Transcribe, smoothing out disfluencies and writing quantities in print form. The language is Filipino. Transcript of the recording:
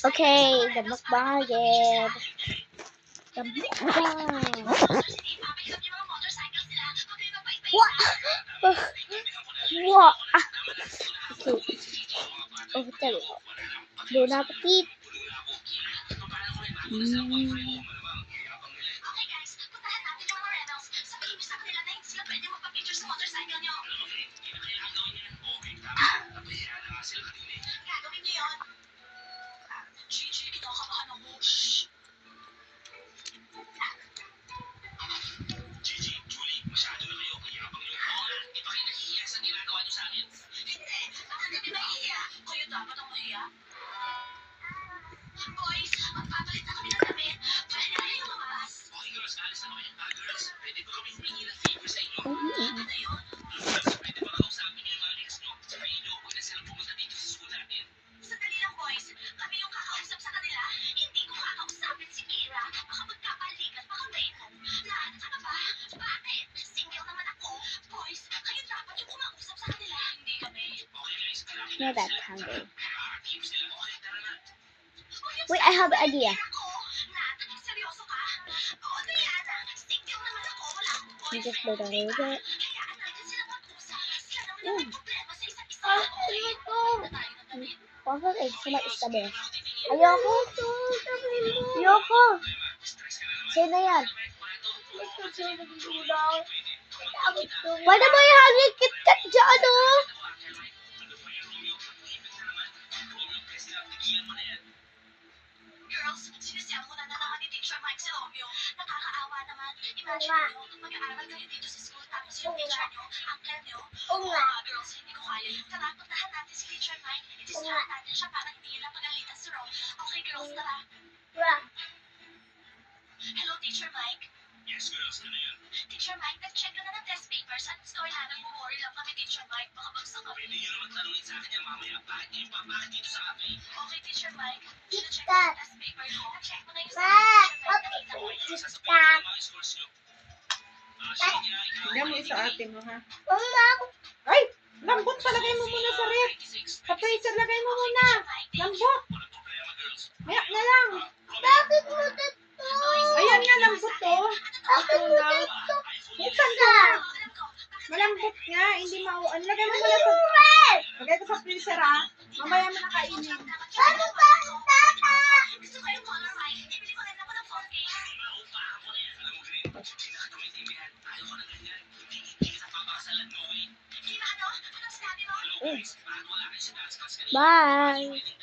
Okay, damukbangin. Damukbang. Wah! Wah! Okay. Oh, tali. Doon na patit. Not that hungry. Wait, I have an idea. You just put a little bit. Bakit eh, sila istabi? Ayoko. Ayoko. Sino yan? Pwede mo ihangin KitKat dyan, oh. Girls, sinisiyang mo na naman ni Teacher Mike si Romeo. Nakakaawa naman. Imagine nyo, mag-aaral kayo dito sa school tapos yung teacher nyo, uncle nyo. Oo nga, girls, hindi ko kaya yun. Tara, puntahan natin si Teacher Mike. Itisirahan natin siya para hindi nila pagalitan si Rom. Okay, girls, tara. Hello, Teacher Mike. Yes, girls, ano yun? Teacher Mike, nag-check ka na ng test papers. Anong score na? Nag-worry lang kami, Teacher Mike. Baka bagsak kami. Pwede nyo naman tanungin sa akin yan mamaya. Bakit nyo yung papakit dito sa akin? Okay, Teacher Mike. Na-check mo yung test paper ko. Na-check mo na yung sa Teacher Mike. Nakita mo. Sasabihin ko mga scores nyo. Sige, Tignan mo sa ate mo, ha? Mama! Ay! Lambot, palagay mo muna sa ref. Sa freezer, lagay mo muna. Lambot. Mayak na lang. Bakit mo dito? Ayan nga, lambot, oh. Bakit mo Ito na. dito? Buksan ka. Malambot nga, hindi mauan. Lagay mo muna sa... Lagay ko sa freezer, ha? Mamaya mo nakainin. Ano ba ang tata? Gusto ko yung color white. Ibili ko rin ako ng 4K. Hindi ba ano? Anong sinabi mo? Oh. Bye!